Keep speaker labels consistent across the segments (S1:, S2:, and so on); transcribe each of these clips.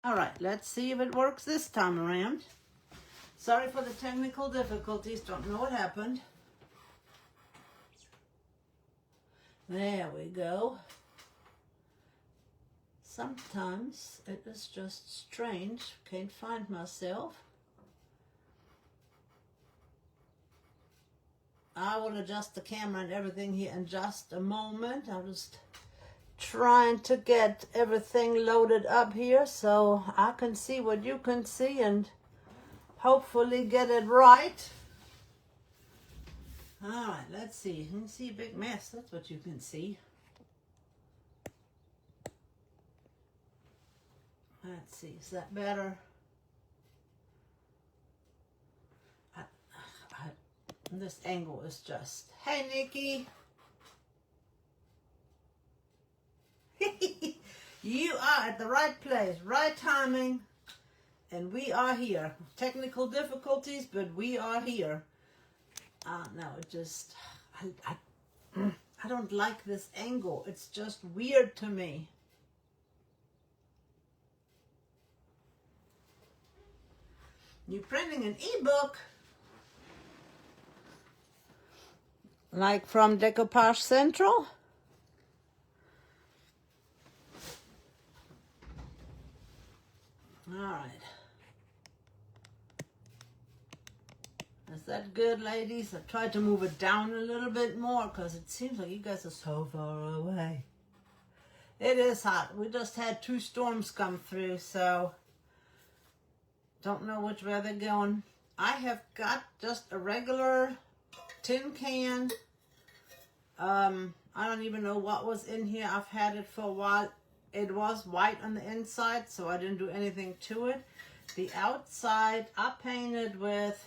S1: All right, let's see if it works this time around. Sorry for the technical difficulties. Don't know what happened. There we go. Sometimes it is just strange. Can't find myself. I will adjust the camera and everything here in just a moment. I'm just trying to get everything loaded up here so I can see what you can see and hopefully get it right. All right, let's see. You can see a big mess. That's what you can see. Let's see. Is that better? This angle is just... Hey, Nikki. You are at the right place, right timing, and we are here. Technical difficulties, but we are here. No, it just... I don't like this angle. It's just weird to me. You're printing an ebook like from Decoupage Central. All right. Is that good, ladies? I tried to move it down a little bit more because it seems like you guys are so far away. It is hot. We just had 2 storms come through, so don't know which way they're going. I have got just a regular tin can. I don't even know what was in here. I've had it for a while. It was white on the inside, so I didn't do anything to it. The outside I painted with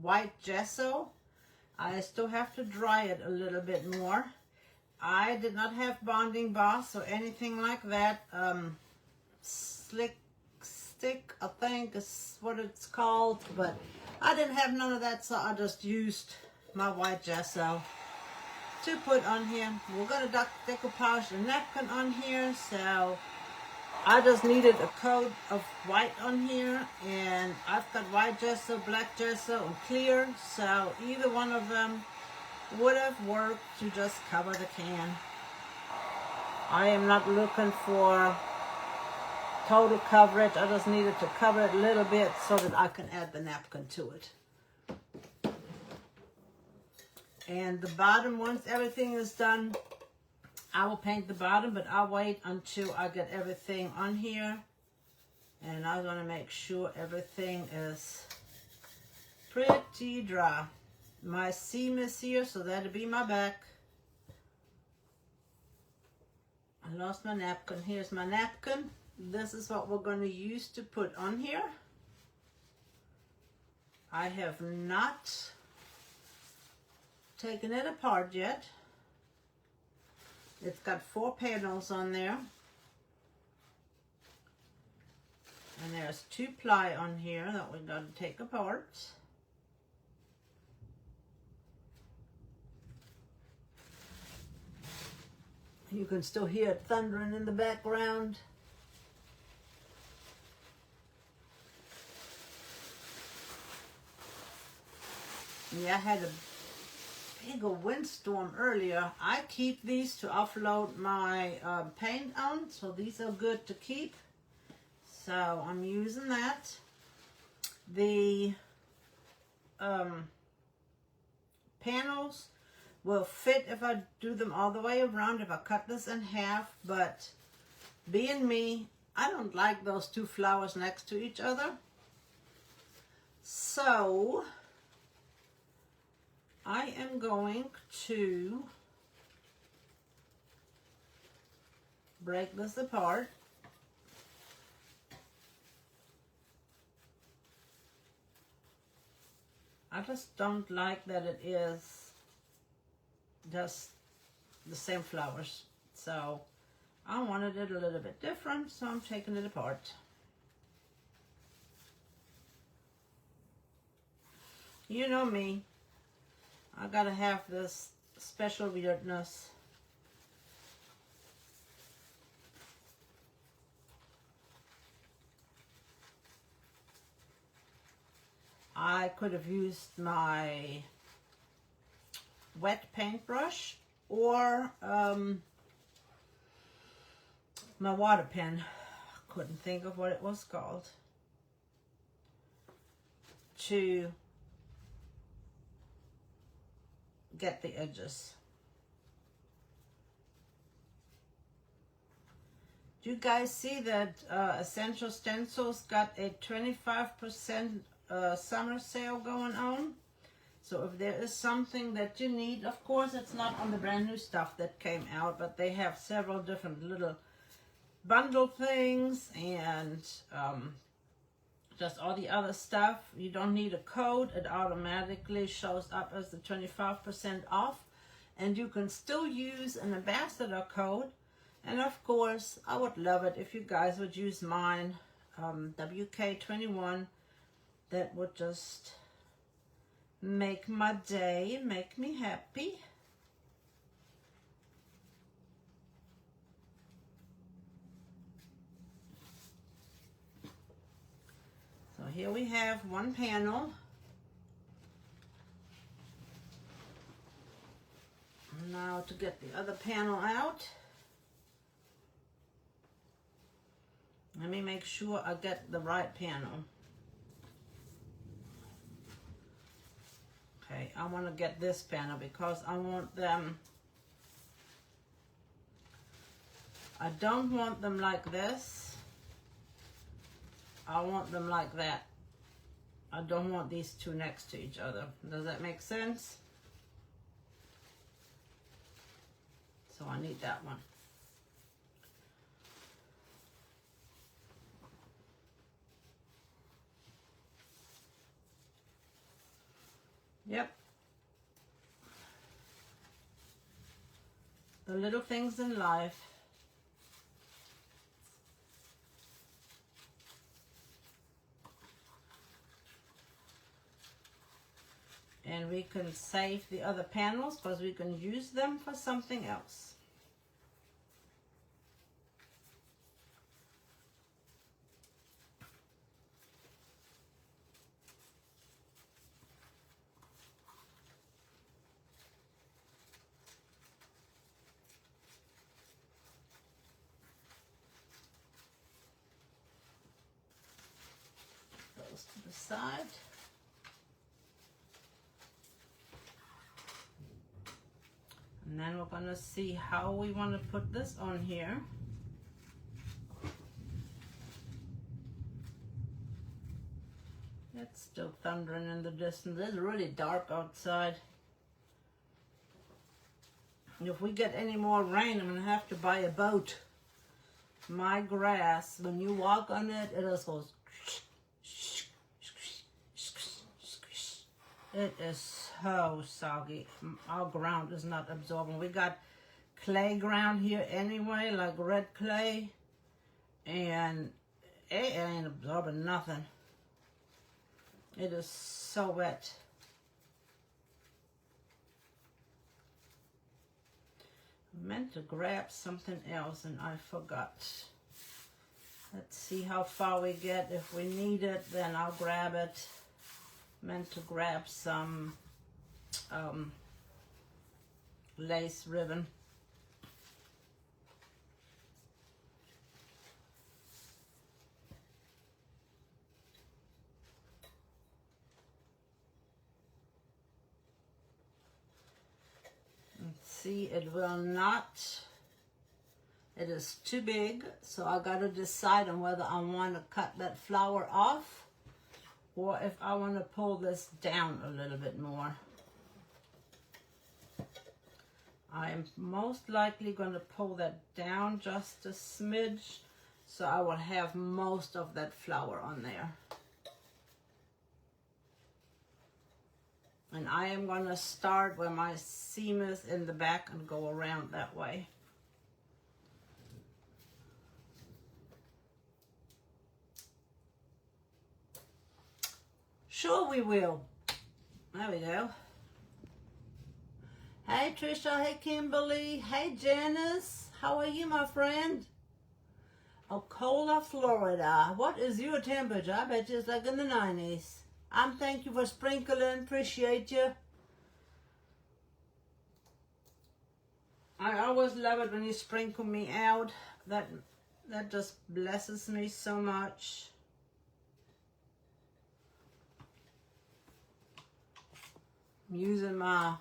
S1: white gesso. I still have to dry it a little bit more. I did not have bonding boss or anything like that. Slick stick, I think is what it's called, but I didn't have none of that, so I just used my white gesso to put on here. We're going to decoupage a napkin on here, so I just needed a coat of white on here, and I've got white gesso, black gesso, and clear, so either one of them would have worked to just cover the can. I am not looking for total coverage. I just needed to cover it a little bit so that I can add the napkin to it. And the bottom, once everything is done, I will paint the bottom, but I'll wait until I get everything on here. And I'm going to make sure everything is pretty dry. My seam is here, so that'll be my back. I lost my napkin. Here's my napkin. This is what we're going to use to put on here. I have not taken it apart yet. It's got 4 panels on there. And there's 2 ply on here that we're going to take apart. You can still hear it thundering in the background. Yeah, I had a big windstorm earlier. I keep these to offload my paint on, so these are good to keep. So I'm using that. The panels will fit if I do them all the way around, if I cut this in half, but being me, I don't like those 2 flowers next to each other. So I am going to break this apart. I just don't like that it is just the same flowers. So I wanted it a little bit different, so I'm taking it apart. You know me. I gotta have this special weirdness. I could have used my wet paintbrush or my water pen. Couldn't think of what it was called, to get the edges. Do you guys see that Essential Stencils got a 25% summer sale going on? So if there is something that you need, of course it's not on the brand new stuff that came out, but they have several different little bundle things and just all the other stuff. You don't need a code. It automatically shows up as the 25% off, and you can still use an ambassador code. And of course, I would love it if you guys would use mine, WK21. That would just make my day, make me happy. So here we have one panel. Now to get the other panel out. Let me make sure I get the right panel. Okay, I want to get this panel because I want them, I don't want them like this. I want them like that. I don't want these two next to each other. Does that make sense? So I need that one. Yep. The little things in life. And we can save the other panels because we can use them for something else. Those to the side. And then we're going to see how we want to put this on here. It's still thundering in the distance. It's really dark outside. If we get any more rain, I'm going to have to buy a boat. My grass, when you walk on it, it just goes. It is so soggy. Our ground is not absorbing. We got clay ground here anyway, like red clay, and it ain't absorbing nothing. It is so wet. I meant to grab something else and I forgot. Let's see how far we get. If we need it, then I'll grab it. Meant to grab some lace ribbon. Let's see, it will not. It is too big, so I got to decide on whether I want to cut that flower off or if I want to pull this down a little bit more. I am most likely going to pull that down just a smidge, so I will have most of that flower on there. And I am going to start where my seam is in the back and go around that way. Sure we will. There we go. Hey Trisha, hey Kimberly, hey Janice. How are you, my friend? Ocala, Florida. What is your temperature? I bet you it's like in the 90s. Thank you for sprinkling. Appreciate you. I always love it when you sprinkle me out. That just blesses me so much. I'm using my,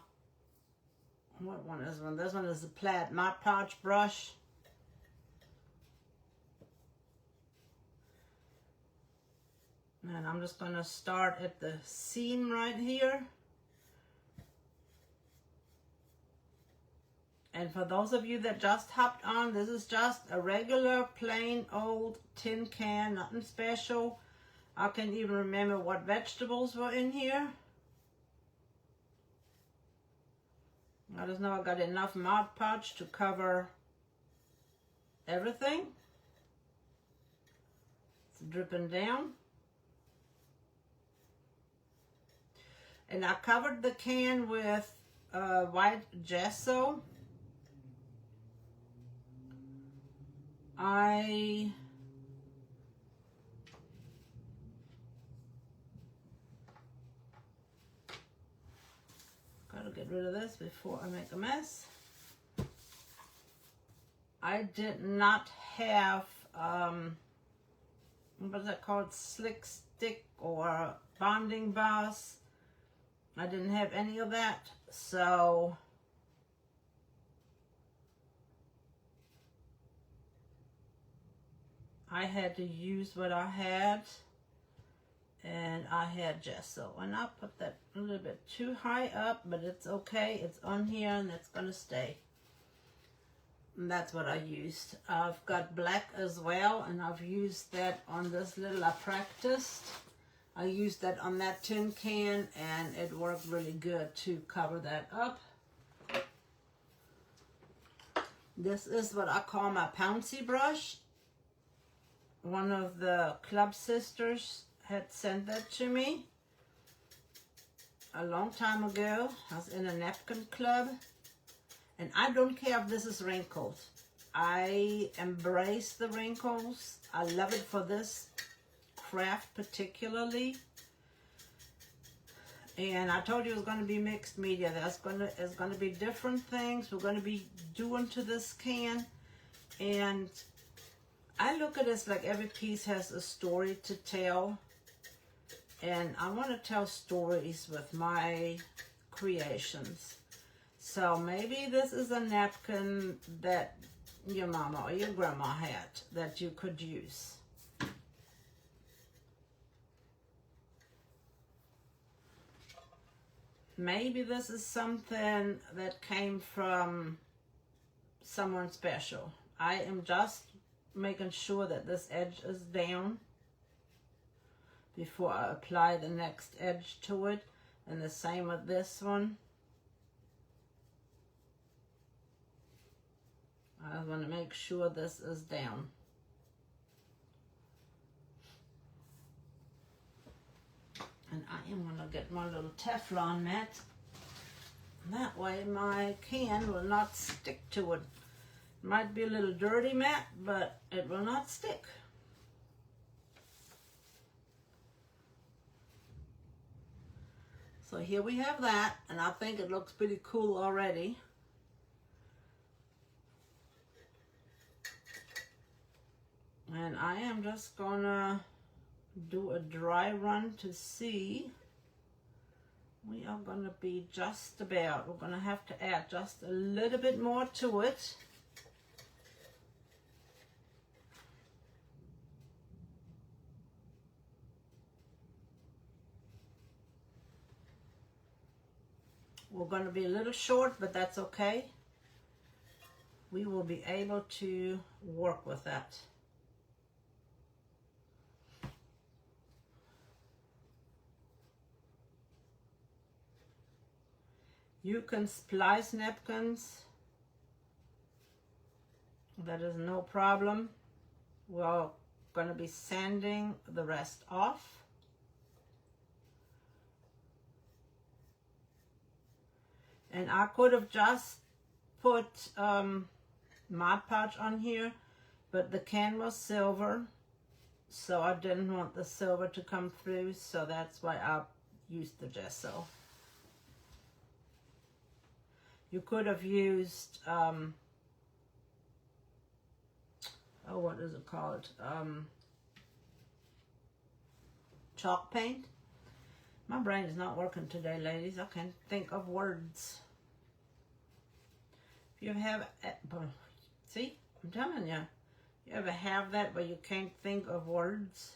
S1: what one is one? This one is the Plaid Mod Podge brush. And I'm just going to start at the seam right here. And for those of you that just hopped on, this is just a regular plain old tin can, nothing special. I can't even remember what vegetables were in here. I just know I got enough Mod Podge to cover everything. It's dripping down. And I covered the can with white gesso. I gotta get rid of this before I make a mess. I did not have, what is that called? Slick stick or bonding bars. I didn't have any of that, so I had to use what I had, and I had gesso, and I put that a little bit too high up, but it's okay. It's on here, and it's gonna stay. And that's what I used. I've got black as well, and I've used that on this little, I practiced. I used that on that tin can, and it worked really good to cover that up. This is what I call my Pouncy brush. One of the club sisters had sent that to me a long time ago. I was in a napkin club, and I don't care if this is wrinkled. I embrace the wrinkles. I love it for this craft particularly. And I told you it was going to be mixed media. There's going to be different things we're going to be doing to this can, and I look at this like every piece has a story to tell, and I want to tell stories with my creations. So maybe this is a napkin that your mama or your grandma had that you could use. Maybe this is something that came from someone special. I am just making sure that this edge is down before I apply the next edge to it, and the same with this one. I want to make sure this is down. And I am going to get my little Teflon mat. That way my can will not stick to it. Might be a little dirty mat, but it will not stick. So here we have that, and I think it looks pretty cool already. And I am just gonna do a dry run to see. We are gonna be just about, we're gonna have to add just a little bit more to it. We're going to be a little short, but that's okay. We will be able to work with that. You can splice napkins. That is no problem. We're going to be sanding the rest off. And I could have just put Mod Podge on here, but the can was silver, so I didn't want the silver to come through, so that's why I used the gesso. You could have used, oh, what is it called? Chalk paint. My brain is not working today, ladies. I can't think of words. If you have, see, I'm telling you, you ever have that where you can't think of words?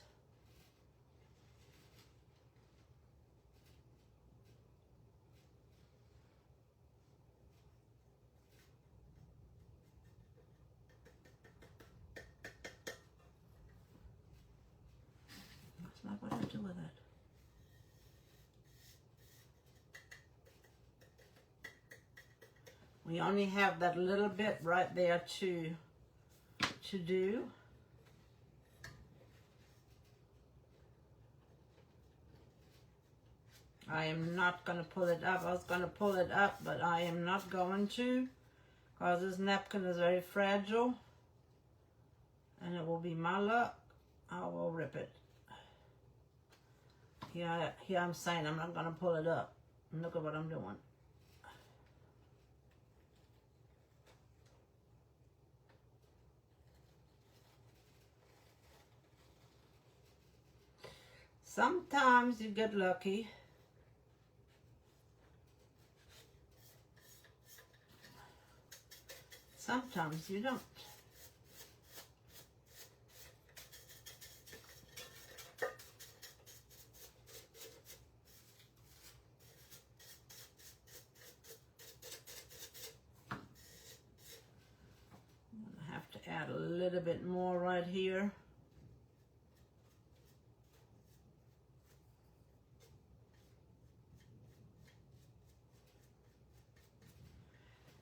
S1: That's not what I do with it. We only have that little bit right there to do. I am not going to pull it up. I was going to pull it up, but I am not going to, because this napkin is very fragile, and it will be my luck. I will rip it. Here I'm saying I'm not going to pull it up. And look at what I'm doing. Sometimes you get lucky. Sometimes you don't. I have to add a little bit more right here.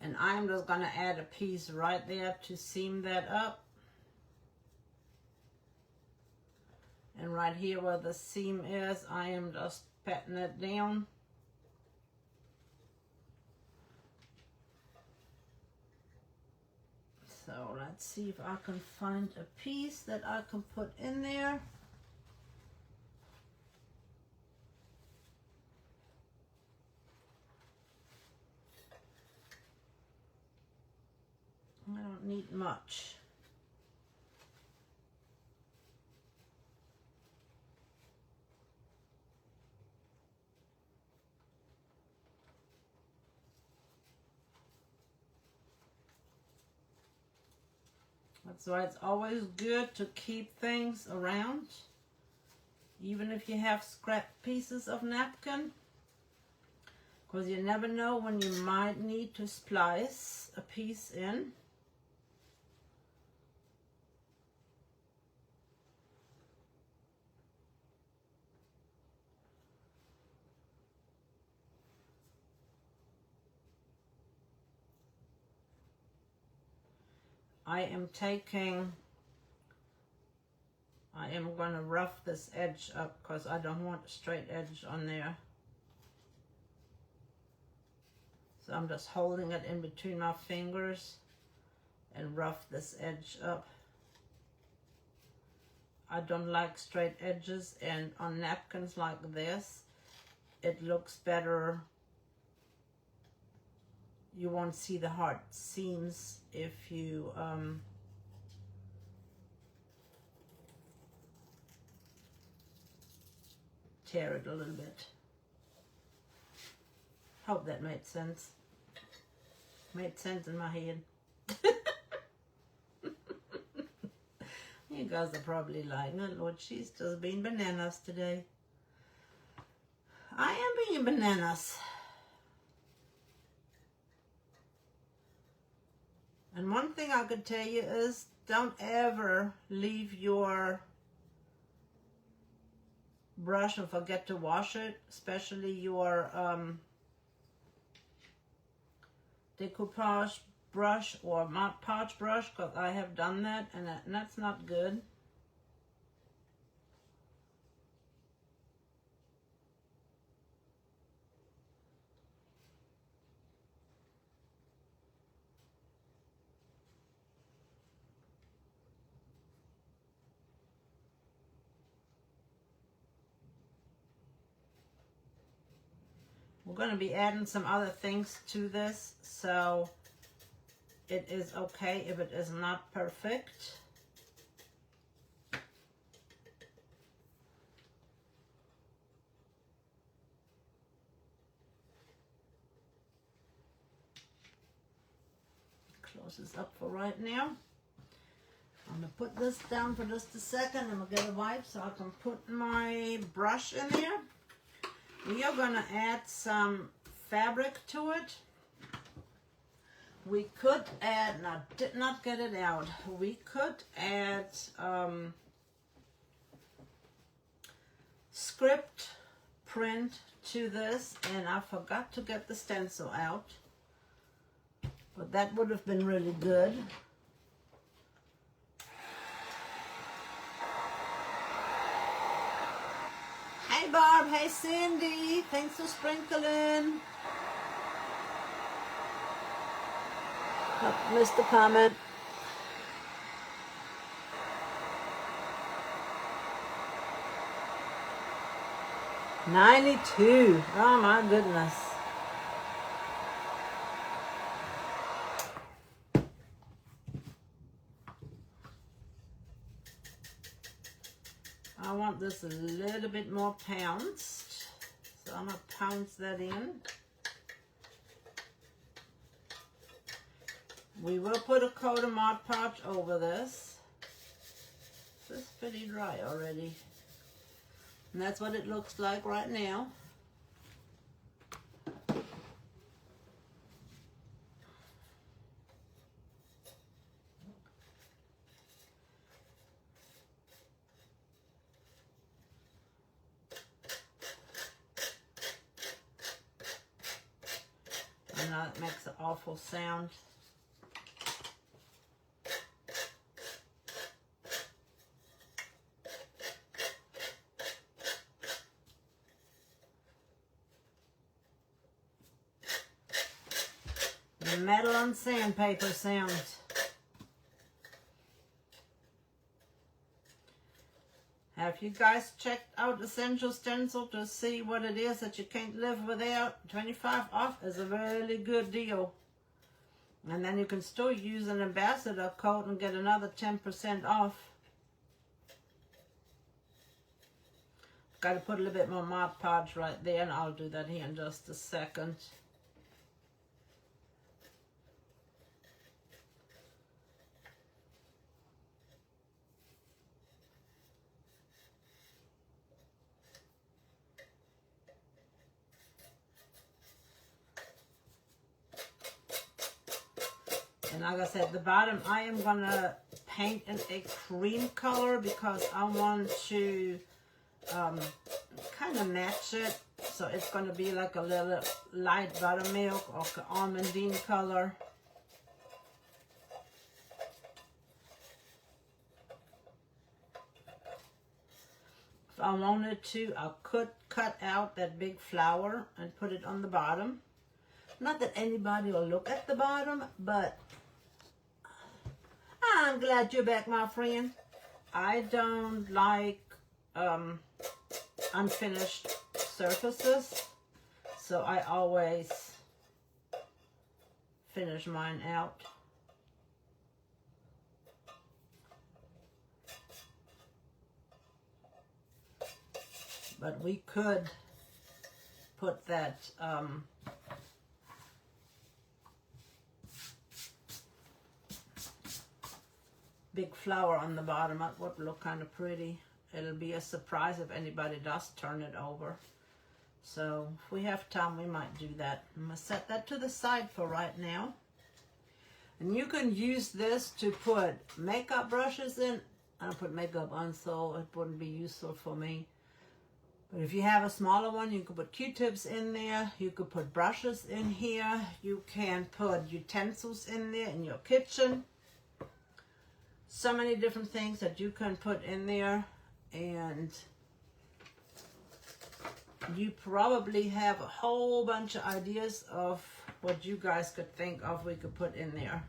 S1: And I'm just going to add a piece right there to seam that up. And right here where the seam is, I am just patting it down. So let's see if I can find a piece that I can put in there. I don't need much. That's why it's always good to keep things around, even if you have scrap pieces of napkin, because you never know when you might need to splice a piece in. I am going to rough this edge up because I don't want a straight edge on there. So I'm just holding it in between my fingers and rough this edge up. I don't like straight edges, and on napkins like this, it looks better. You won't see the hard seams if you tear it a little bit. Hope that made sense. Made sense in my head. You guys are probably like, oh Lord, she's just being bananas today. I am being bananas. And one thing I could tell you is, don't ever leave your brush and forget to wash it, especially your decoupage brush or Mod Podge brush, because I have done that, and that's not good. We're going to be adding some other things to this, so it is okay if it is not perfect. Close this up for right now. I'm going to put this down for just a second. I'm going to get a wipe so I can put my brush in there. We are going to add some fabric to it. We could add, and I did not get it out, we could add script print to this, and I forgot to get the stencil out. But that would have been really good. Hey Barb, hey Cindy, thanks for sprinkling. Oh, missed the comment. $92. Oh my goodness. I want this a little bit more pounced, so I'm going to pounce that in. We will put a coat of Mod Podge over this. This is pretty dry already. And that's what it looks like right now. I know it makes an awful sound. The metal and sandpaper sound. Have you guys checked out Essential Stencil to see what it is that you can't live without? 25 off is a really good deal. And then you can still use an ambassador code and get another 10% off. Got to put a little bit more Mod Podge right there, and I'll do that here in just a second. And like I said, the bottom I am going to paint in a cream color because I want to kind of match it. So it's going to be like a little light buttermilk or almondine color. If I wanted to, I could cut out that big flower and put it on the bottom. Not that anybody will look at the bottom, but I'm glad you're back, my friend. I don't like unfinished surfaces, so I always finish mine out. But we could put that big flower on the bottom. That would look kind of pretty. It'll be a surprise if anybody does turn it over. So if we have time, we might do that. I'm going to set that to the side for right now. And you can use this to put makeup brushes in. I don't put makeup on, so it wouldn't be useful for me. But if you have a smaller one, you can put Q-tips in there. You could put brushes in here. You can put utensils in there in your kitchen. So many different things that you can put in there. And you probably have a whole bunch of ideas of what you guys could think of we could put in there.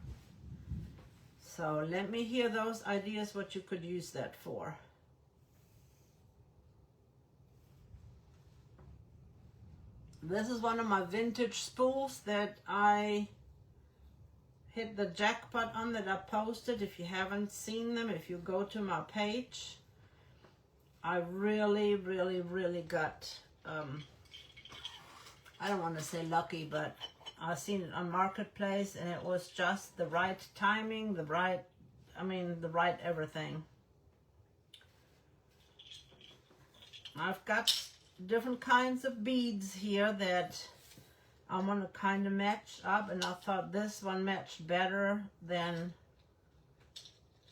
S1: So let me hear those ideas, what you could use that for. This is one of my vintage spools that I hit the jackpot on, that I posted. If you haven't seen them, if you go to my page, I really got, I don't want to say lucky, but I seen it on Marketplace, and it was just the right timing, the right everything. I've got different kinds of beads here that I want to kind of match up, and I thought this one matched better than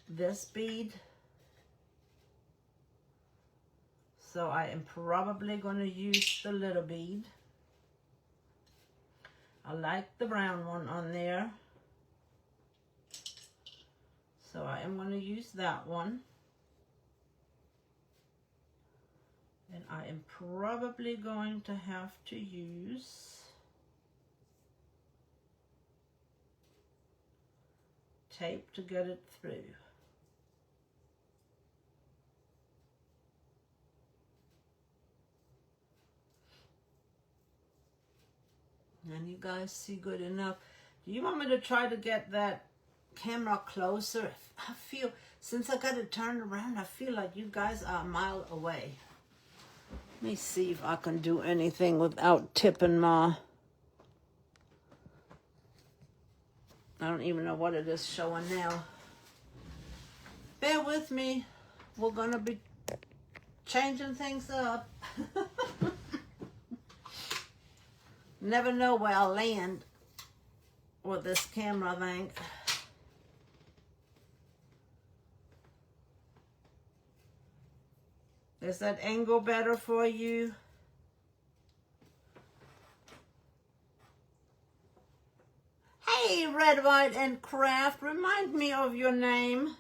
S1: this bead. So I am probably going to use the little bead. I like the brown one on there, so I am going to use that one. And I am probably going to have to use tape to get it through. And you guys see good enough? Do you want me to try to get that camera closer? I feel, since I got it turned around, I feel like you guys are a mile away. Let me see if I can do anything without tipping my... I don't even know what it is showing now. Bear with me. We're going to be changing things up. Never know where I'll land with this camera, I think. Is that angle better for you? Hey, Red, White, and Craft, remind me of your name.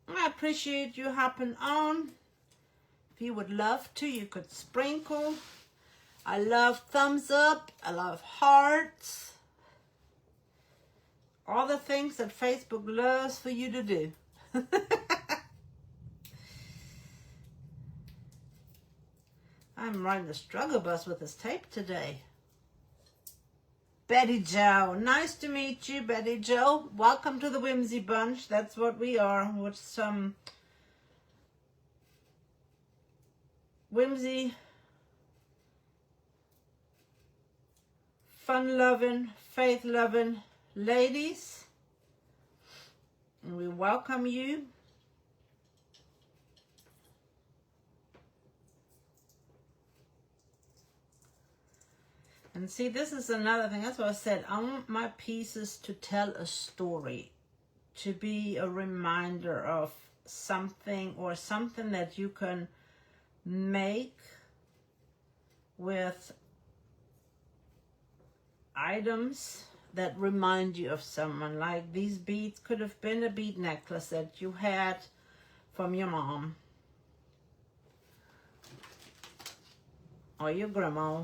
S1: I appreciate you hopping on. If you would love to, you could sprinkle. I love thumbs up. I love hearts. All the things that Facebook loves for you to do. I'm riding the struggle bus with this tape today. Betty Joe, nice to meet you, Betty Joe. Welcome to the Whimsy Bunch. That's what we are, with some whimsy, fun-loving, faith-loving ladies. And we welcome you. And see, this is another thing. That's what I said. I want my pieces to tell a story, to be a reminder of something, or something that you can make with items that remind you of someone. Like these beads could have been a bead necklace that you had from your mom or your grandma.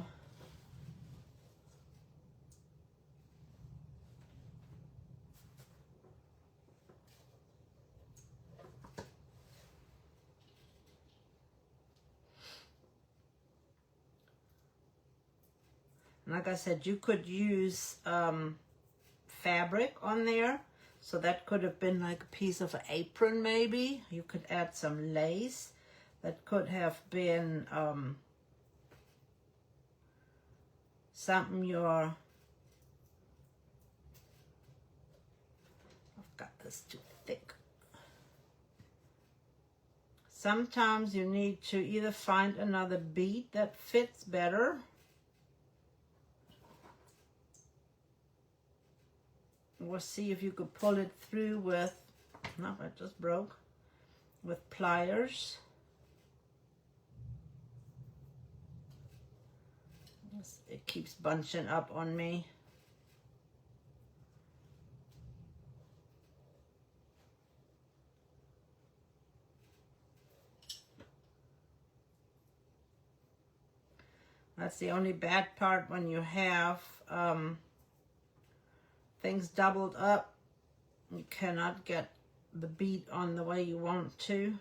S1: Like I said, you could use fabric on there. So that could have been like a piece of an apron maybe. You could add some lace. That could have been something I've got this too thick. Sometimes you need to either find another bead that fits better, or see if you could pull it through with, no, it just broke, with pliers. It keeps bunching up on me. That's the only bad part when you have things doubled up. You cannot get the bead on the way you want to.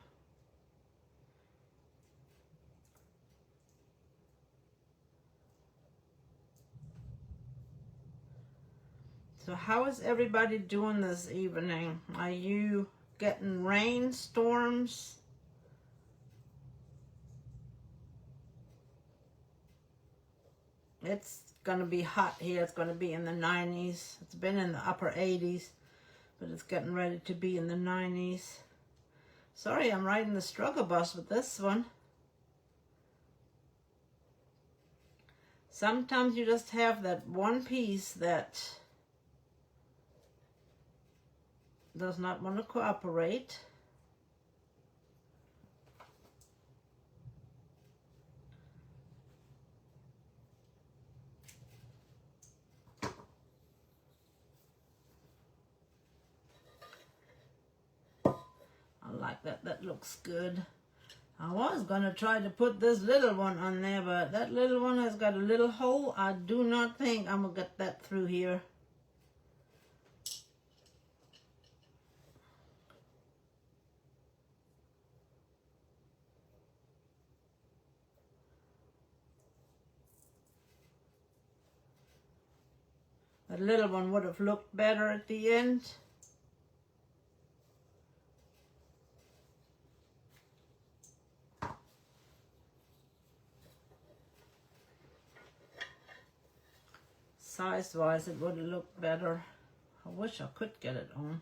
S1: So how is everybody doing this evening? Are you getting rainstorms? It's gonna be hot here. It's gonna be in the 90s. It's been in the upper 80s, but it's getting ready to be in the 90s. Sorry, I'm riding the struggle bus with this one. Sometimes you just have that one piece that does not want to cooperate. I like that. That looks good. I was going to try to put this little one on there, but that little one has got a little hole. I do not think I'm going to get that through here. That little one would have looked better at the end. Size-wise, it would have looked better. I wish I could get it on.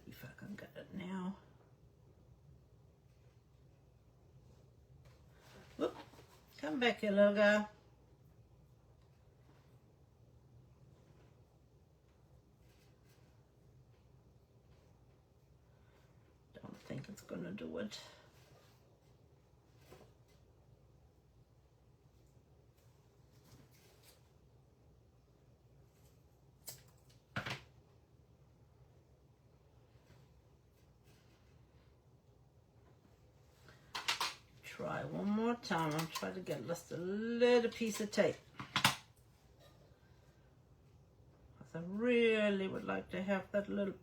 S1: If I can get it now. Whoop. Come back here, little guy. Don't think it's gonna do it. Try one more time. I'll try to get just a little piece of tape. I really would like to have that little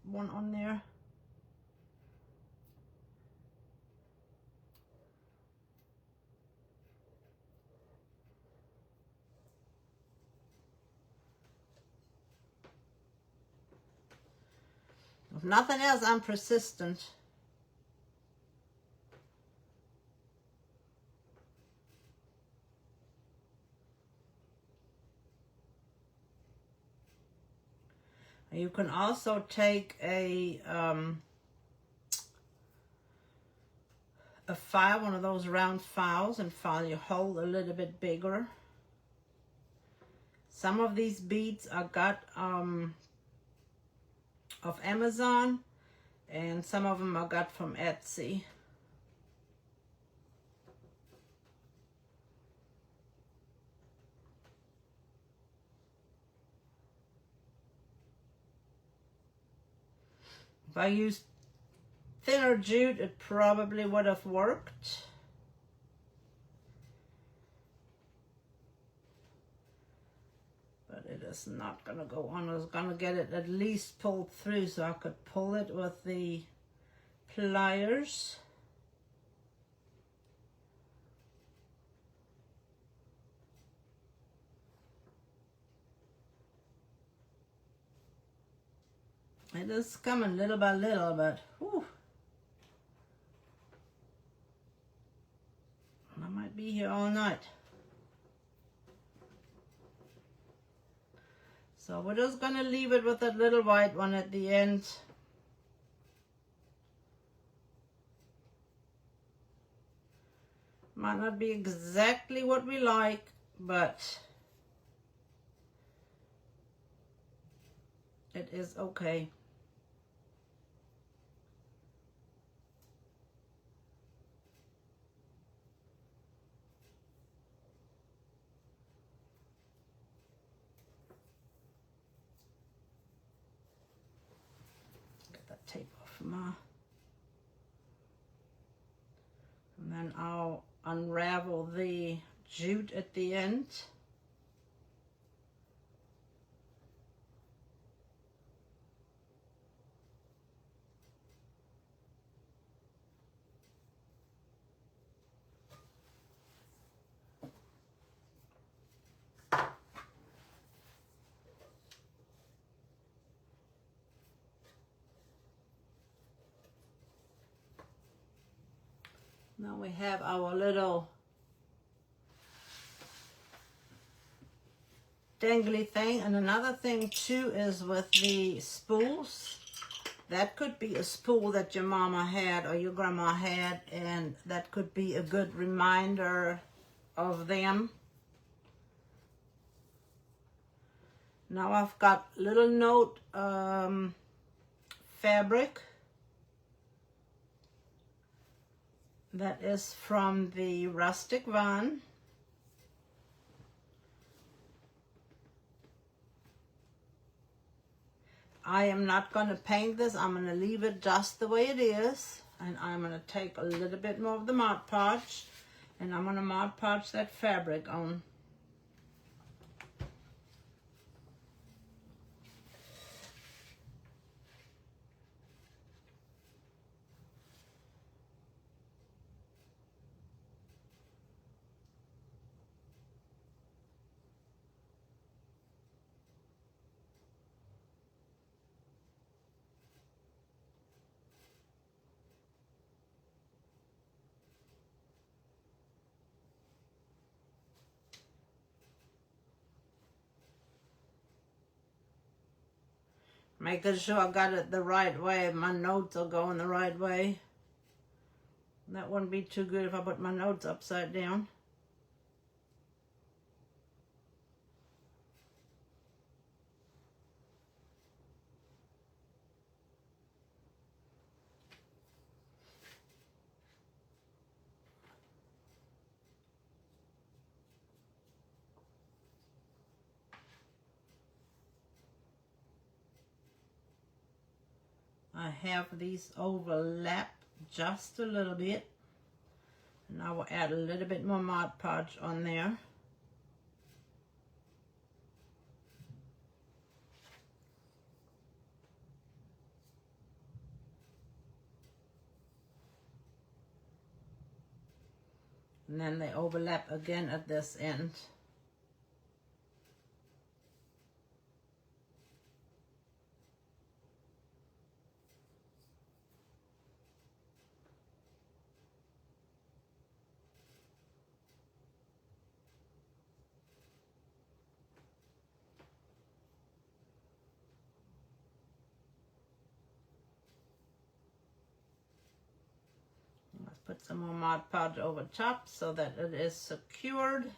S1: one on there. If nothing else, I'm persistent. You can also take a file, one of those round files, and file your hole a little bit bigger. Some of these beads I got of Amazon, and some of them I got from Etsy. If I used thinner jute, it probably would have worked. But it is not going to go on. I was going to get it at least pulled through so I could pull it with the pliers. It is coming little by little, but whew, I might be here all night. So we're just going to leave it with that little white one at the end. Might not be exactly what we like, but it is okay. tape off my, and then I'll unravel the jute at the end. Now we have our little dangly thing. And another thing too is with the spools. That could be a spool that your mama had or your grandma had, and that could be a good reminder of them. Now I've got little note fabric. That is from the Rustic Van. I am not going to paint this. I'm going to leave it just the way it is. And I'm going to take a little bit more of the Mod Podge, and I'm going to Mod Podge that fabric on. Making sure I got it the right way. My notes are going the right way. That wouldn't be too good if I put my notes upside down. I have these overlap just a little bit, and I will add a little bit more Mod Podge on there. And then they overlap again at this end. Put some more Mod Podge over top so that it is secured.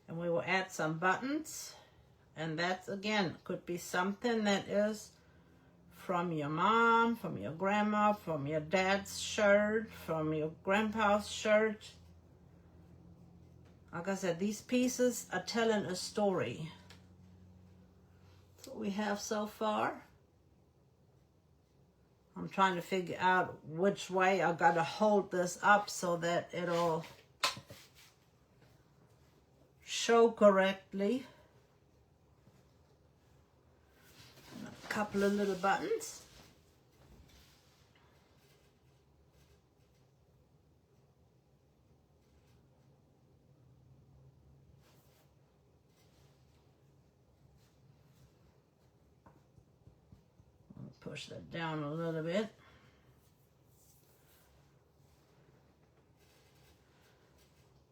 S1: And we will add some buttons. And that's, again, could be something that is from your mom, from your grandma, from your dad's shirt, from your grandpa's shirt. Like I said, these pieces are telling a story. That's what we have so far. I'm trying to figure out which way I gotta hold this up so that it'll show correctly. A couple of little buttons. Push that down a little bit.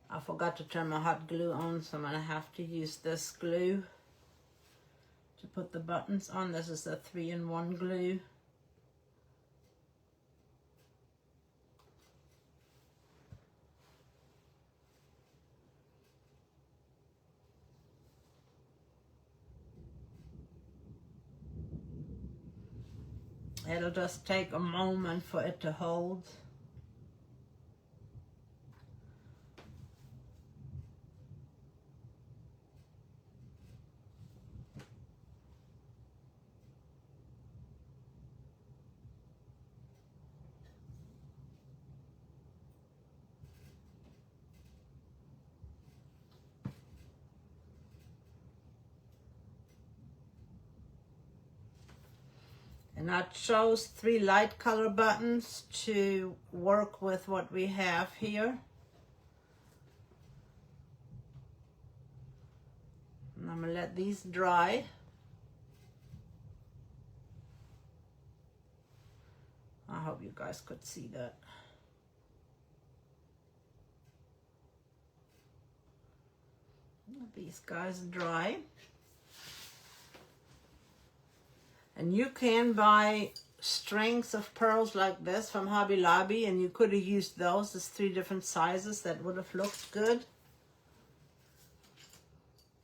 S1: I forgot to turn my hot glue on, so I'm going to have to use this glue to put the buttons on. This is the 3-in-1 glue. It'll just take a moment for it to hold. And I chose 3 light color buttons to work with what we have here. And I'm going to let these dry. I hope you guys could see that. Let these guys dry. And you can buy strings of pearls like this from Hobby Lobby, and you could have used those. There's 3 different sizes that would have looked good.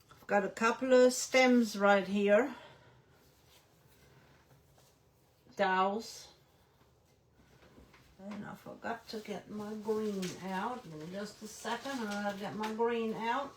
S1: I've got a couple of stems right here. Dowels. And I forgot to get my green out. In just a second, I'm going to get my green out.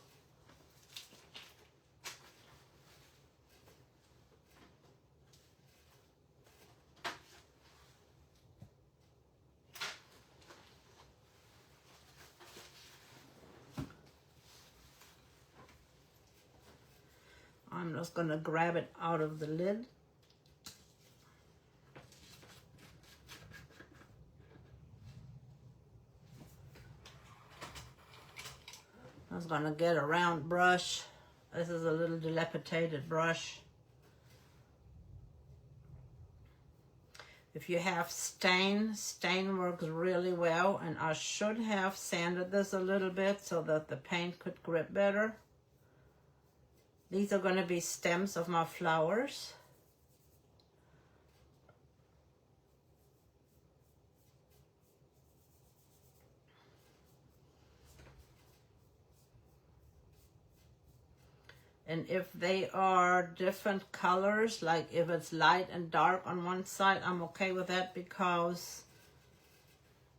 S1: I'm just going to grab it out of the lid. I was going to get a round brush. This is a little dilapidated brush. If you have stain works really well, and I should have sanded this a little bit so that the paint could grip better. These are going to be stems of my flowers. And if they are different colors, like if it's light and dark on one side, I'm okay with that, because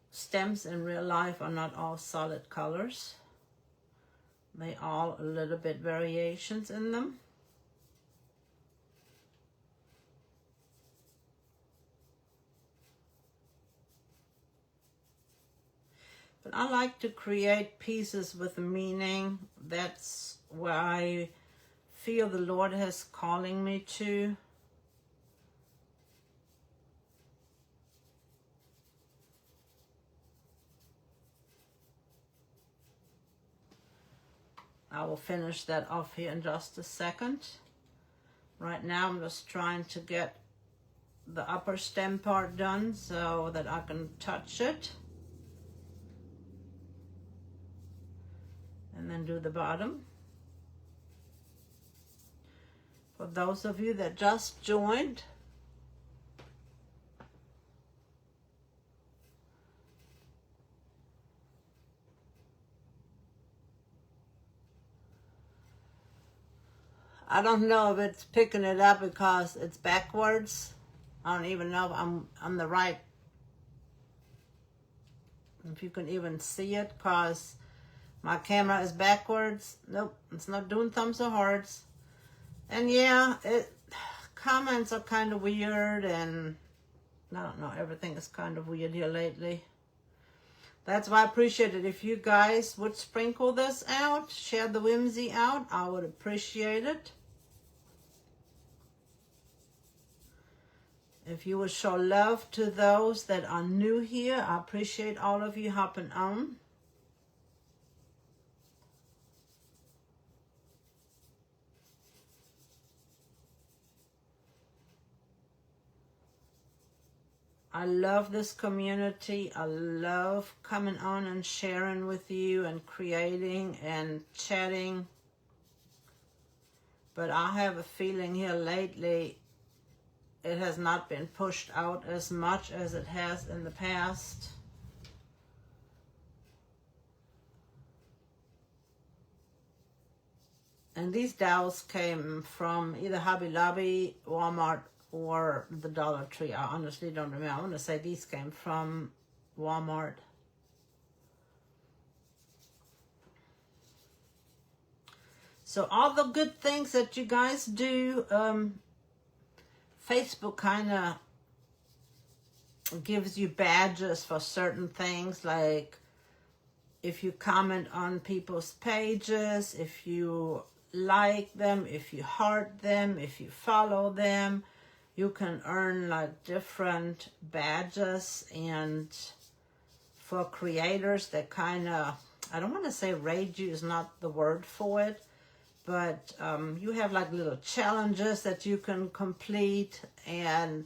S1: stems in real life are not all solid colors. They all a little bit variations in them. But I like to create pieces with meaning. That's where I feel the Lord is calling me to. I will finish that off here in just a second. Right now I'm just trying to get the upper stem part done so that I can touch it. And then do the bottom. For those of you that just joined, I don't know if it's picking it up because it's backwards. I don't even know if I'm on the right, if you can even see it, because my camera is backwards. Nope, it's not doing thumbs or hearts. And yeah, comments are kind of weird, and I don't know, everything is kind of weird here lately. That's why I appreciate it. If you guys would sprinkle this out, share the whimsy out, I would appreciate it. If you would show love to those that are new here, I appreciate all of you hopping on. I love this community. I love coming on and sharing with you and creating and chatting. But I have a feeling here lately it has not been pushed out as much as it has in the past. And these dowels came from either Hobby Lobby, Walmart, or the Dollar Tree. I honestly don't remember. I want to say these came from Walmart. So all the good things that you guys do, Facebook kind of gives you badges for certain things, like if you comment on people's pages, if you like them, if you heart them, if you follow them, you can earn like different badges, and for creators that kind of, I don't want to say raid you is not the word for it, but you have like little challenges that you can complete, and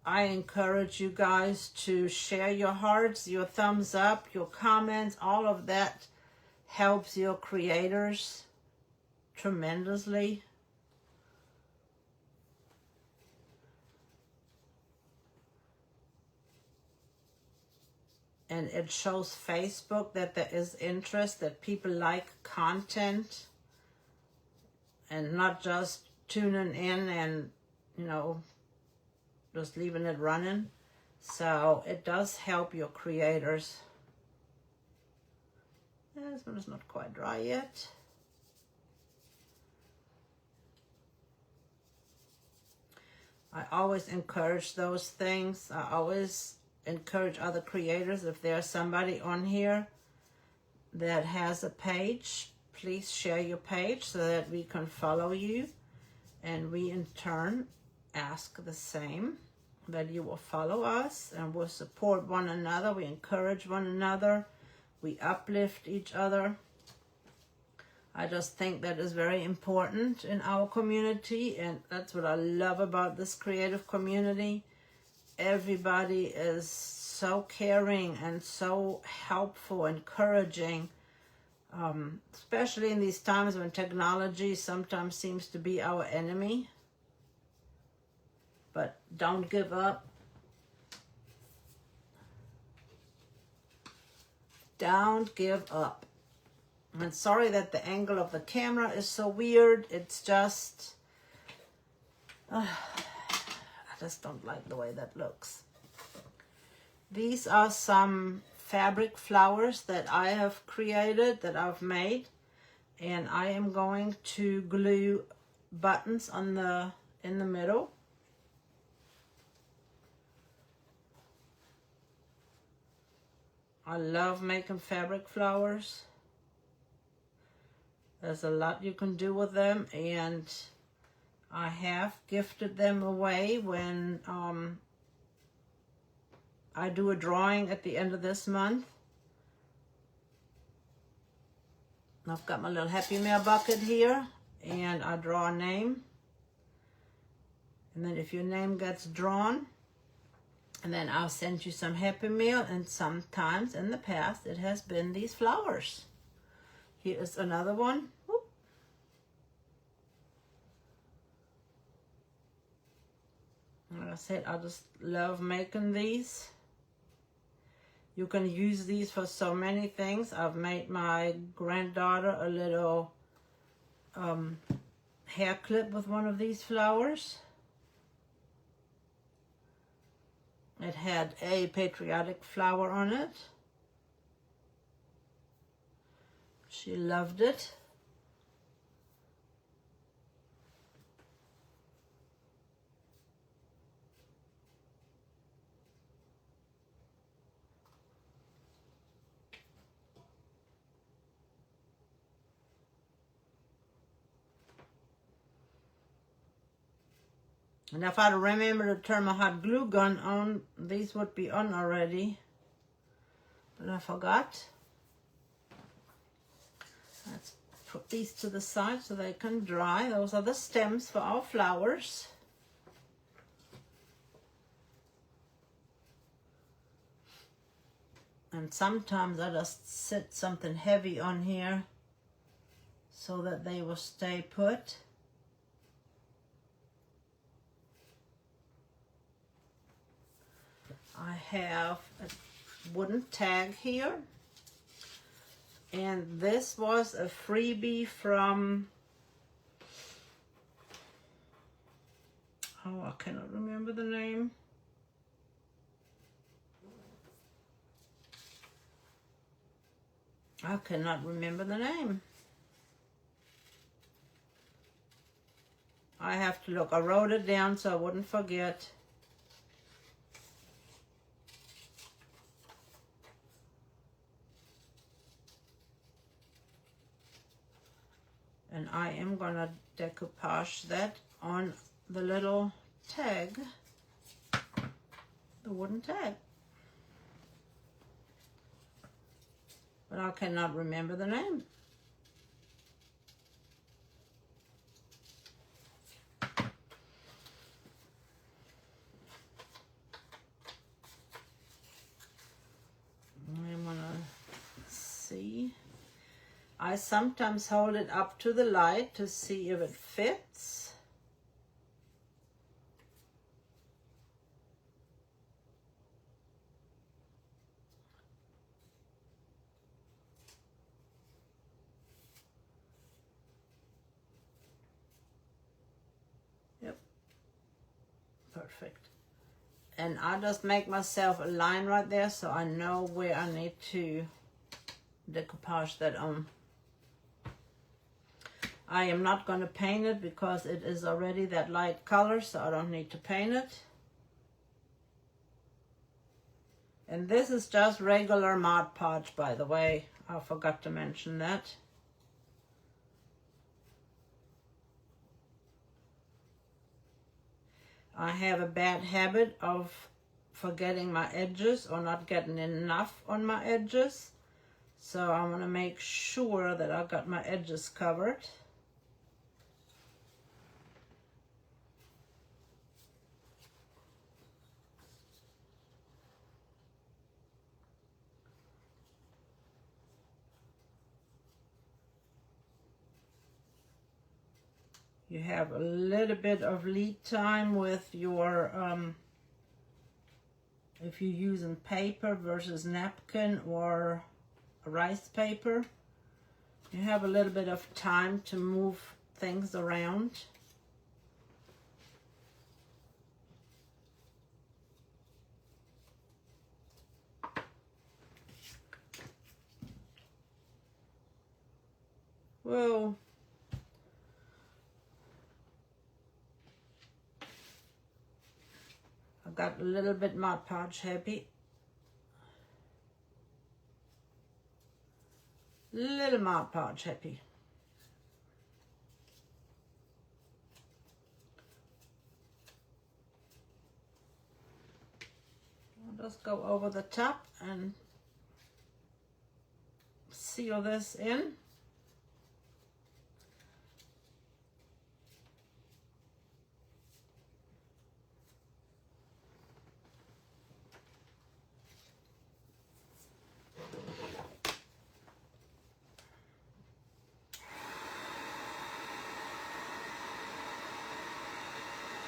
S1: I encourage you guys to share your hearts, your thumbs up, your comments. All of that helps your creators tremendously. And it shows Facebook that there is interest, that people like content and not just tuning in and, you know, just leaving it running. So it does help your creators. This one is not quite dry yet. I always encourage those things. I always encourage other creators, if there's somebody on here that has a page, please share your page so that we can follow you, and we in turn ask the same, that you will follow us, and we'll support one another, we encourage one another, we uplift each other. I just think that is very important in our community, and that's what I love about this creative community. Everybody is so caring and so helpful, encouraging, especially in these times when technology sometimes seems to be our enemy. But don't give up. Don't give up. I'm sorry that the angle of the camera is so weird. It's just, I just don't like the way that looks. These are some fabric flowers that I have created, that I've made, and I am going to glue buttons on in the middle. I love making fabric flowers. There's a lot you can do with them, and I have gifted them away when I do a drawing at the end of this month. I've got my little Happy Mail bucket here, and I draw a name. And then if your name gets drawn, and then I'll send you some Happy Mail, and sometimes in the past it has been these flowers. Here is another one. Whoop. Like I said, I just love making these. You can use these for so many things. I've made my granddaughter a little hair clip with one of these flowers. It had a patriotic flower on it. She loved it. And if I'd remember to turn my hot glue gun on, these would be on already. But I forgot. Let's put these to the side so they can dry. Those are the stems for our flowers. And sometimes I just sit something heavy on here so that they will stay put. I have a wooden tag here, and this was a freebie from, oh, I cannot remember the name. I cannot remember the name. I have to look. I wrote it down so I wouldn't forget. And I am gonna decoupage that on the little tag, the wooden tag. But I cannot remember the name. I'm gonna see. I sometimes hold it up to the light to see if it fits. Yep, perfect. And I just make myself a line right there so I know where I need to decoupage that on. I am not going to paint it because it is already that light color, so I don't need to paint it. And this is just regular Mod Podge, by the way. I forgot to mention that. I have a bad habit of forgetting my edges or not getting enough on my edges. So I'm going to make sure that I've got my edges covered. You have a little bit of lead time with your, if you're using paper versus napkin or rice paper, you have a little bit of time to move things around. Whoa. I got a little bit Mod Podge happy. Little Mod Podge happy. I'll just go over the top and seal this in.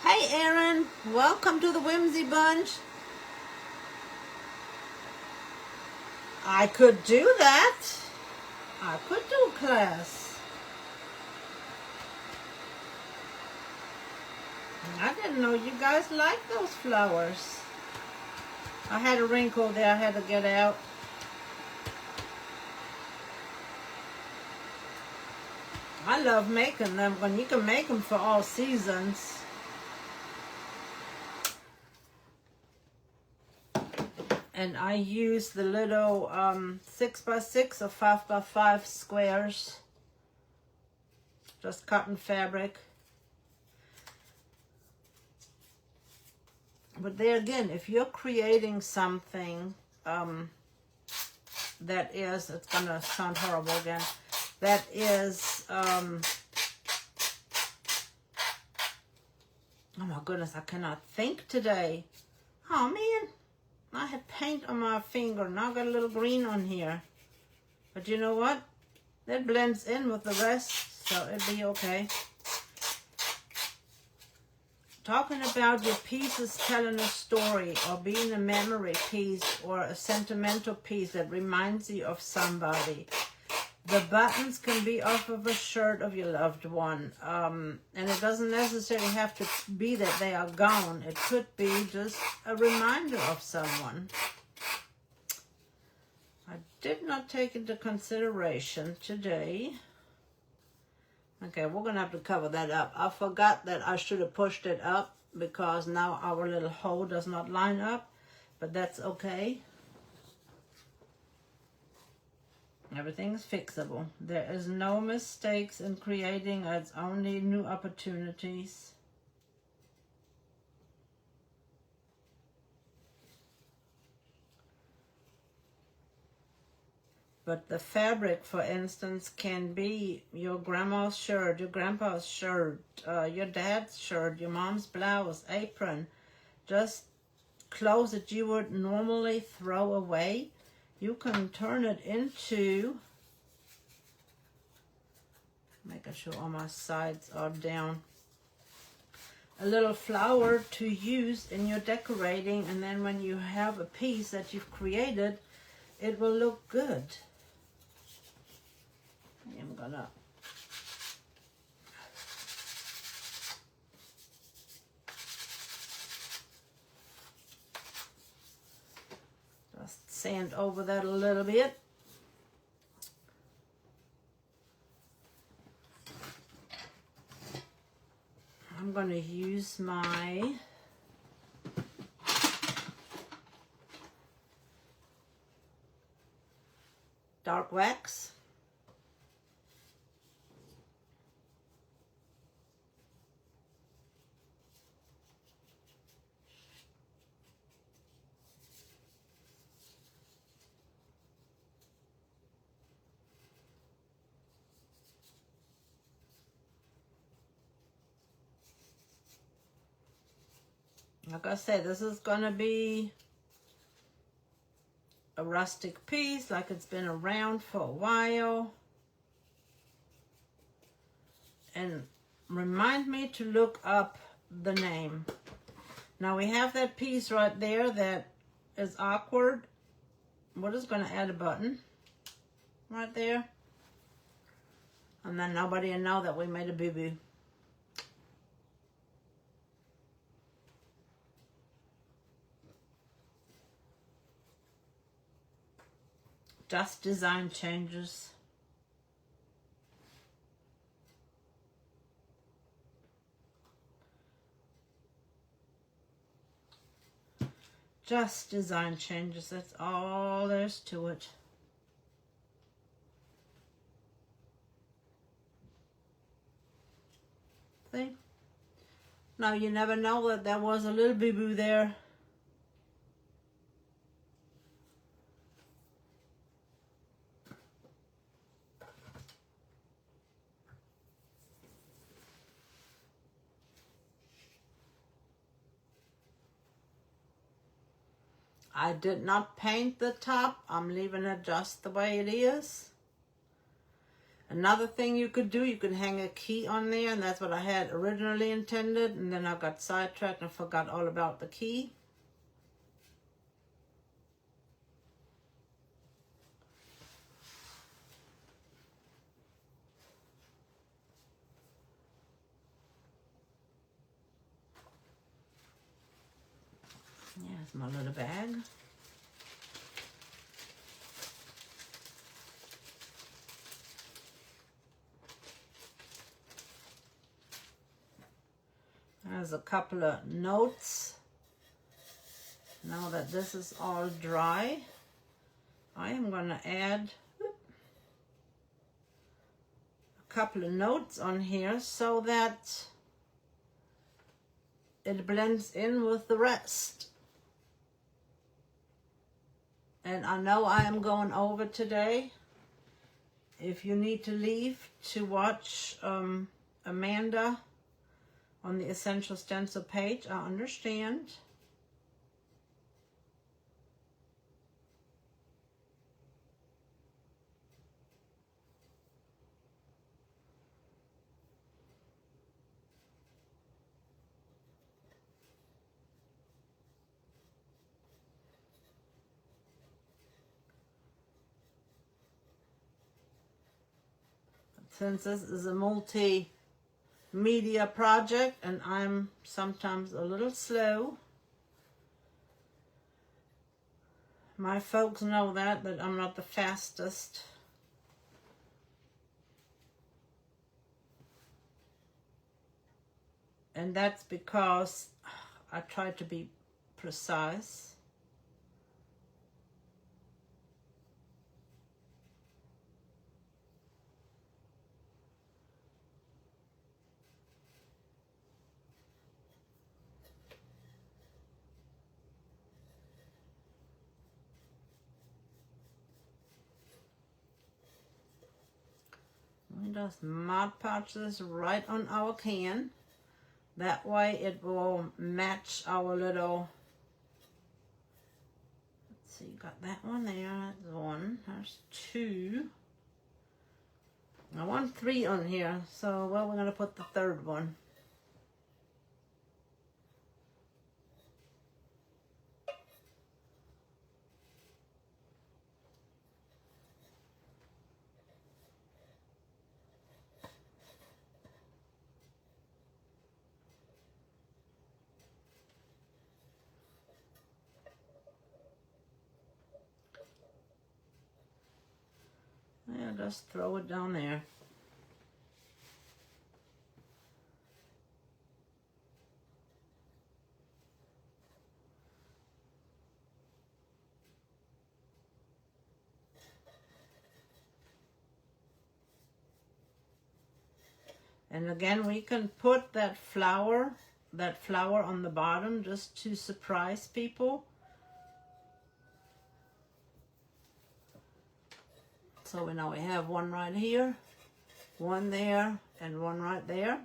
S1: Hey Aaron, welcome to the Whimsy Bunch. I could do that. I could do a class. I didn't know you guys like those flowers. I had a wrinkle there I had to get out. I love making them when you can make them for all seasons. And I use the little 6x6 or 5x5 squares. Just cotton fabric. But there again, if you're creating something that is, it's gonna sound horrible again, that is, oh my goodness, I cannot think today. Oh man. I had paint on my finger. Now I got a little green on here. But you know what? That blends in with the rest, so it'll be okay. Talking about your pieces telling a story or being a memory piece or a sentimental piece that reminds you of somebody. The buttons can be off of a shirt of your loved one. And it doesn't necessarily have to be that they are gone. It could be just a reminder of someone. I did not take into consideration today. Okay, we're going to have to cover that up. I forgot that I should have pushed it up because now our little hole does not line up. But that's okay. Everything's fixable. There is no mistakes in creating, it's only new opportunities. But the fabric, for instance, can be your grandma's shirt, your grandpa's shirt, your dad's shirt, your mom's blouse, apron, just clothes that you would normally throw away. You can turn it into, making sure all my sides are down, a little flower to use in your decorating, and then when you have a piece that you've created, it will look good. I'm gonna just sand over that a little bit. I'm going to use my dark wax. Like I said, this is going to be a rustic piece, like it's been around for a while. And remind me to look up the name. Now we have that piece right there that is awkward. We're just going to add a button right there. And then nobody will know that we made a boo-boo. Just design changes. Just design changes. That's all there's to it. See? Now you never know that there was a little boo-boo there. I did not paint the top. I'm leaving it just the way it is. Another thing you could do, you could hang a key on there, and that's what I had originally intended, and then I got sidetracked and forgot all about the key. Here's my little bag. There's a couple of notes. Now that this is all dry, I am going to add a couple of notes on here so that it blends in with the rest. And I know I am going over today. If you need to leave to watch Amanda on the Essential Stencil page, I understand. Since this is a multimedia project and I'm sometimes a little slow, my folks know that I'm not the fastest. And that's because I try to be precise. just Mod Podge this right on our can. That way it will match our little, let's see, you got that one there, that's one, there's two. I want three on here, so well, we're going to put the third one. Yeah, just throw it down there. And again, we can put that flower on the bottom just to surprise people. So we know we have one right here, one there, and one right there.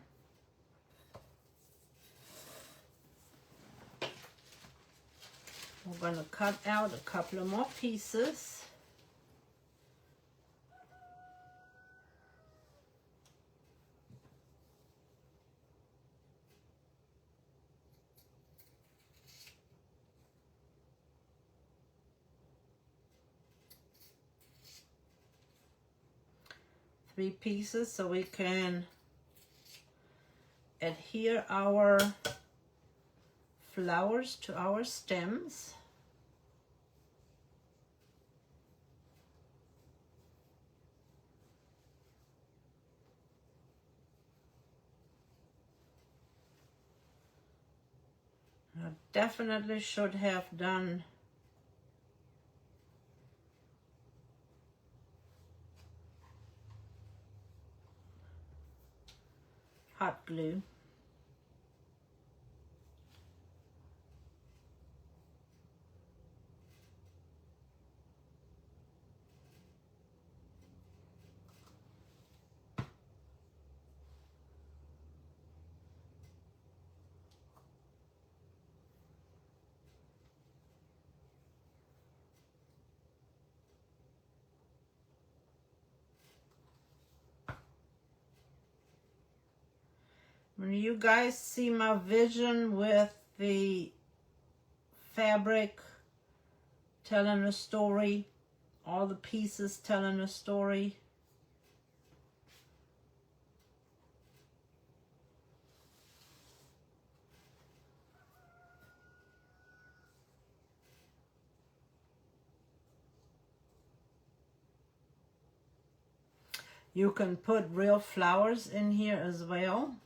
S1: We're going to cut out a couple of more pieces. Three pieces so we can adhere our flowers to our stems. I definitely should have done hot glue. When you guys see my vision with the fabric telling a story, all the pieces telling a story, you can put real flowers in here as well.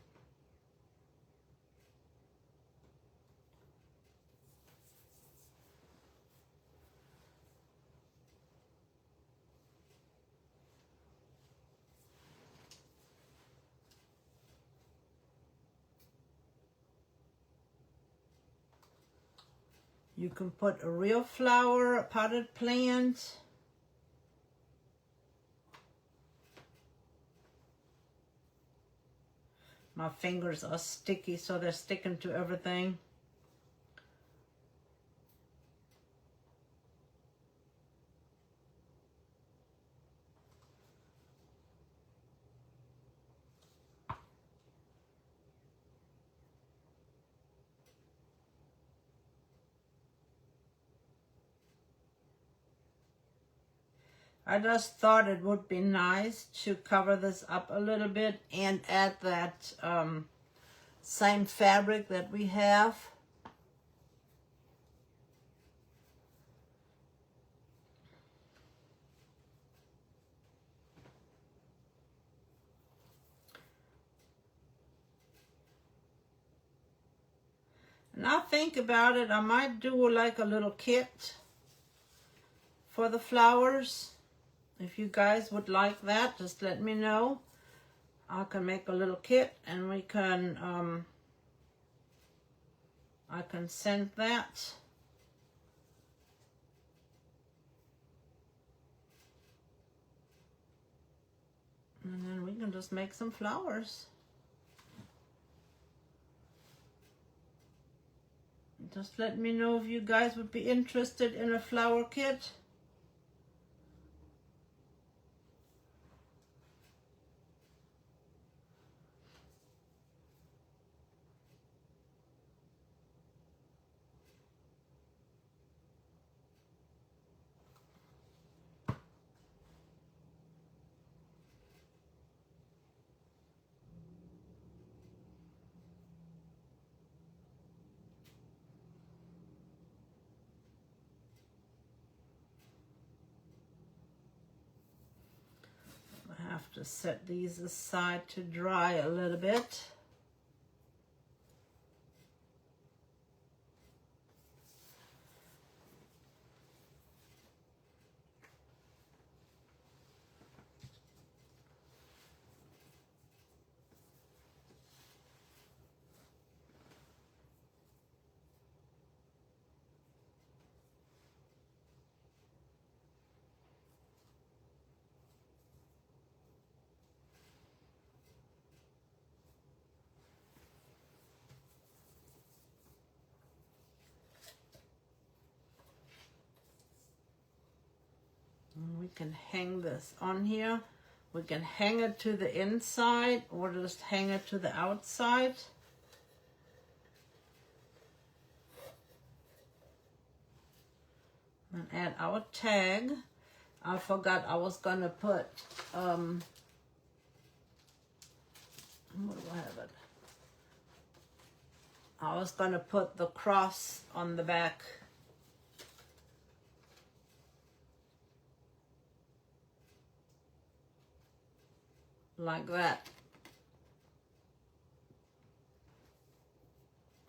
S1: You can put a real flower, a potted plant. My fingers are sticky, so they're sticking to everything. I just thought it would be nice to cover this up a little bit and add that same fabric that we have. Now think about it, I might do like a little kit for the flowers. If you guys would like that, just let me know. I can make a little kit and we can, I can send that. And then we can just make some flowers. Just let me know if you guys would be interested in a flower kit. I have to set these aside to dry a little bit. We can hang this on here. We can hang it to the inside or just hang it to the outside. And add our tag. I forgot I was gonna put, what do I have it? I was gonna put the cross on the back. Like that.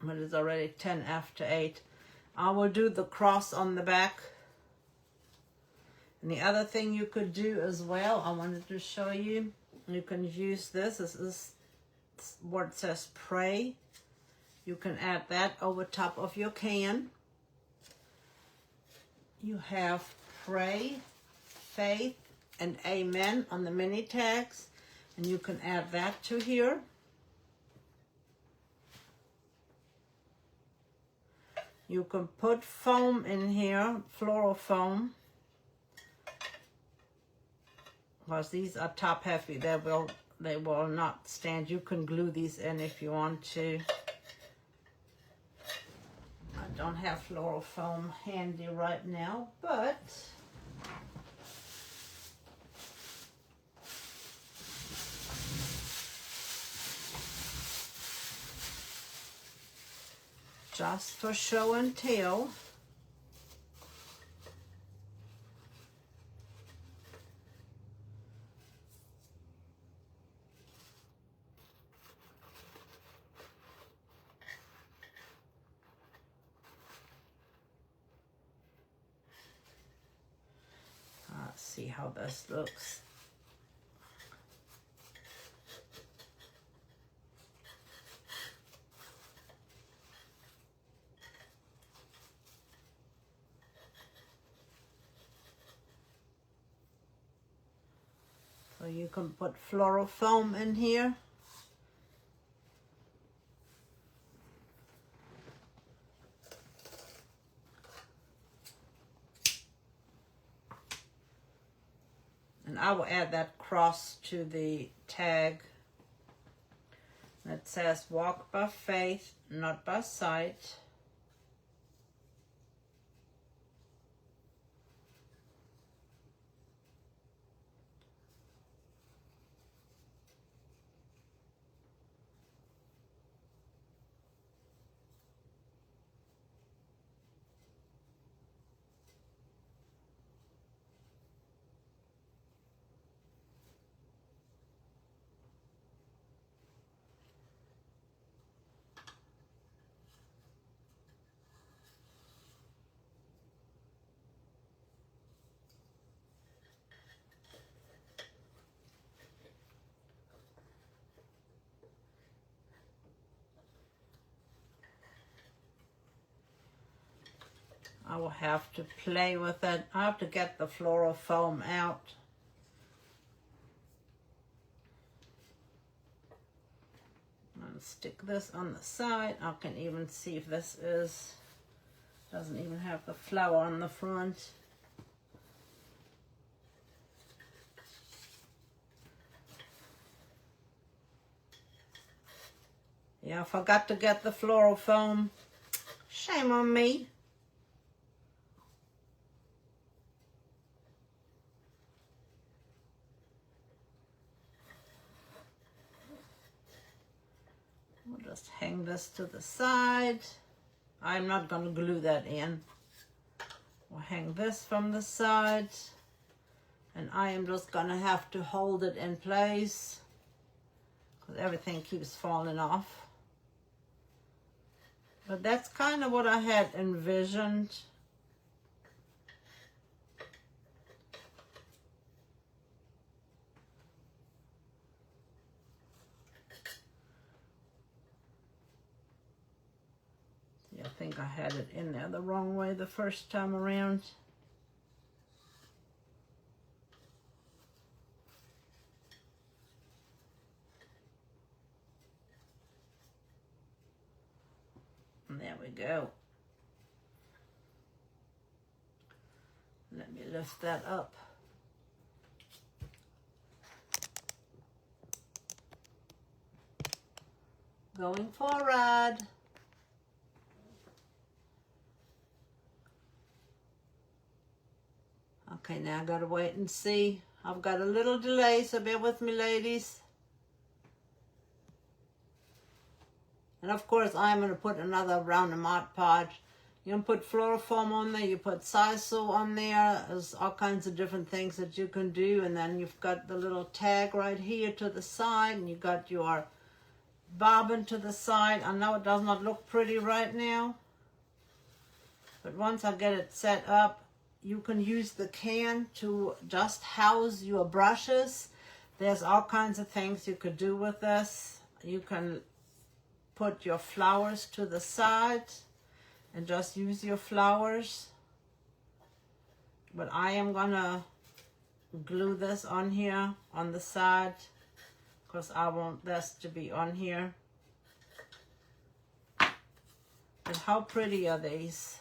S1: But it's already 10 after 8. I will do the cross on the back. And the other thing you could do as well, I wanted to show you, you can use this. This is where it says pray. You can add that over top of your can. You have pray, faith, and amen on the mini tags. And you can add that to here. You can put foam in here, floral foam. Because these are top heavy, they will not stand. You can glue these in if you want to. I don't have floral foam handy right now, but just for show and tell. Let's see how this looks. So you can put floral foam in here. And I will add that cross to the tag that says walk by faith, not by sight. I will have to play with it. I have to get the floral foam out. Stick this on the side. I can even see if this doesn't even have the flower on the front. Yeah, I forgot to get the floral foam. Shame on me. We'll just hang this to the side. I'm not going to glue that in. We'll hang this from the side. And I am just going to have to hold it in place because everything keeps falling off. But that's kind of what I had envisioned. Yeah, I think I had it in there the wrong way the first time around. And there we go. Let me lift that up. Going forward. Okay, now I gotta wait and see. I've got a little delay, so bear with me, ladies. And of course, I'm going to put another round of Mod Podge. You can put floral foam on there. You put sisal on there. There's all kinds of different things that you can do. And then you've got the little tag right here to the side. And you got your bobbin to the side. I know it does not look pretty right now. But once I get it set up, you can use the can to just house your brushes. There's all kinds of things you could do with this. You can put your flowers to the side and just use your flowers. But I am gonna glue this on here on the side because I want this to be on here. And how pretty are these?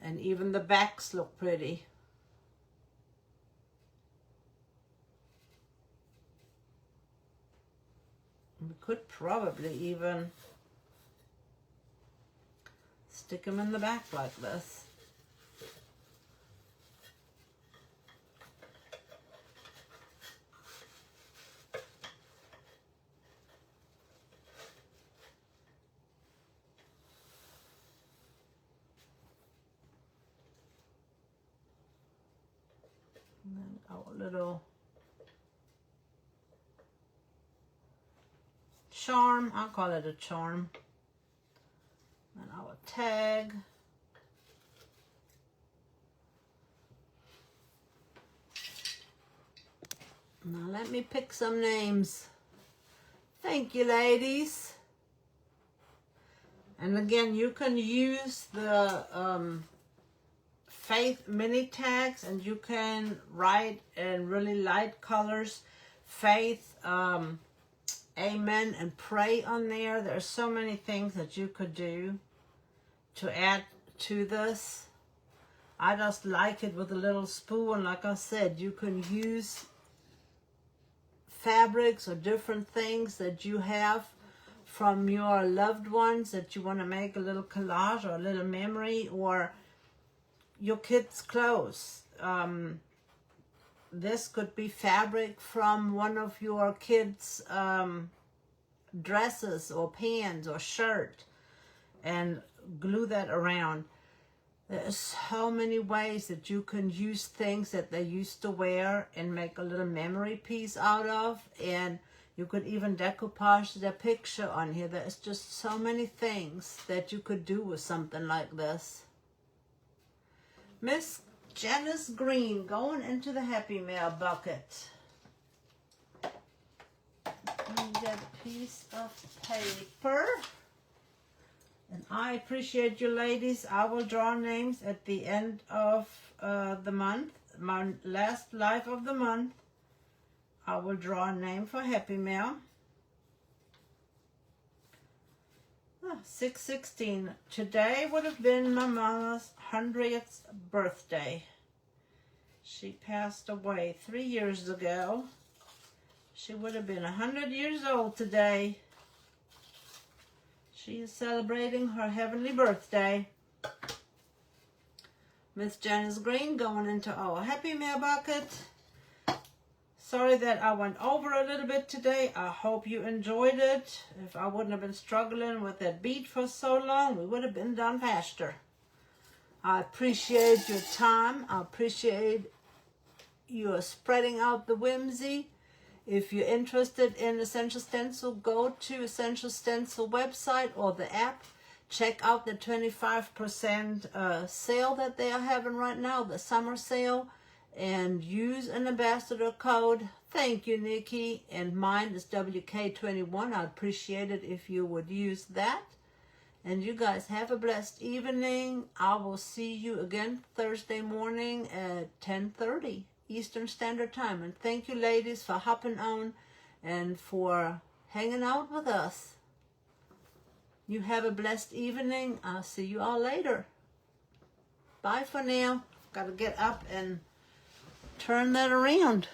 S1: And even the backs look pretty. We could probably even stick them in the back like this. And then our little charm, I'll call it a charm. And our tag. Now let me pick some names. Thank you, ladies. And again, you can use the Faith mini tags, and you can write in really light colors, Faith, Amen, and Pray on there. There's so many things that you could do to add to this. I just like it with a little spoon. Like I said, you can use fabrics or different things that you have from your loved ones that you want to make a little collage or a little memory, or your kids' clothes. This could be fabric from one of your kids' dresses or pants or shirt, and glue that around. There's so many ways that you can use things that they used to wear and make a little memory piece out of. And you could even decoupage the picture on here. There's just so many things that you could do with something like this. Miss Janice Green going into the Happy Mail bucket. And get a piece of paper. And I appreciate you ladies. I will draw names at the end of the month. My last live of the month. I will draw a name for Happy Mail. 6/16. Today would have been my mama's 100th birthday. She passed away 3 years ago. She would have been 100 years old today. She is celebrating her heavenly birthday. Miss Janice Green going into our Happy Mail bucket. Sorry that I went over a little bit today. I hope you enjoyed it. If I wouldn't have been struggling with that beat for so long, we would have been done faster. I appreciate your time. I appreciate you spreading out the whimsy. If you're interested in Essential Stencil, go to Essential Stencil website or the app. Check out the 25% sale that they are having right now, the summer sale. And use an ambassador code. Thank you, Nikki. And mine is WK21. I'd appreciate it if you would use that. And you guys have a blessed evening. I will see you again Thursday morning at 10:30 Eastern Standard Time. And thank you, ladies, for hopping on and for hanging out with us. You have a blessed evening. I'll see you all later. Bye for now. Got to get up and turn that around.